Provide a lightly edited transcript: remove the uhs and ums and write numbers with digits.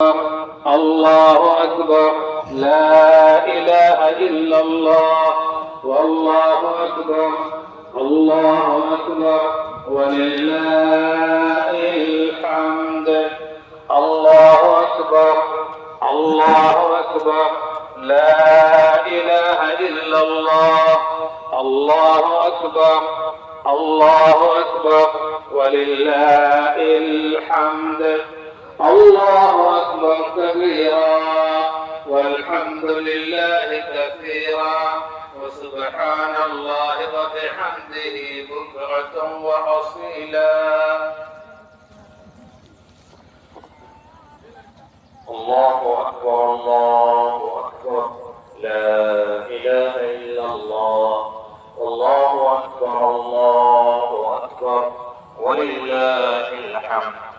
الله أكبر لا إله إلا الله والله أكبر الله أكبر ولله الحمد الله أكبر الله أكبر لا إله إلا الله الله أكبر الله أكبر ولله الحمد الله أكبر كبيرا والحمد لله كثيرا وسبحان الله وبحمده بكرة وأصيلا. الله أكبر الله أكبر لا إله إلا الله الله أكبر ولله الحمد.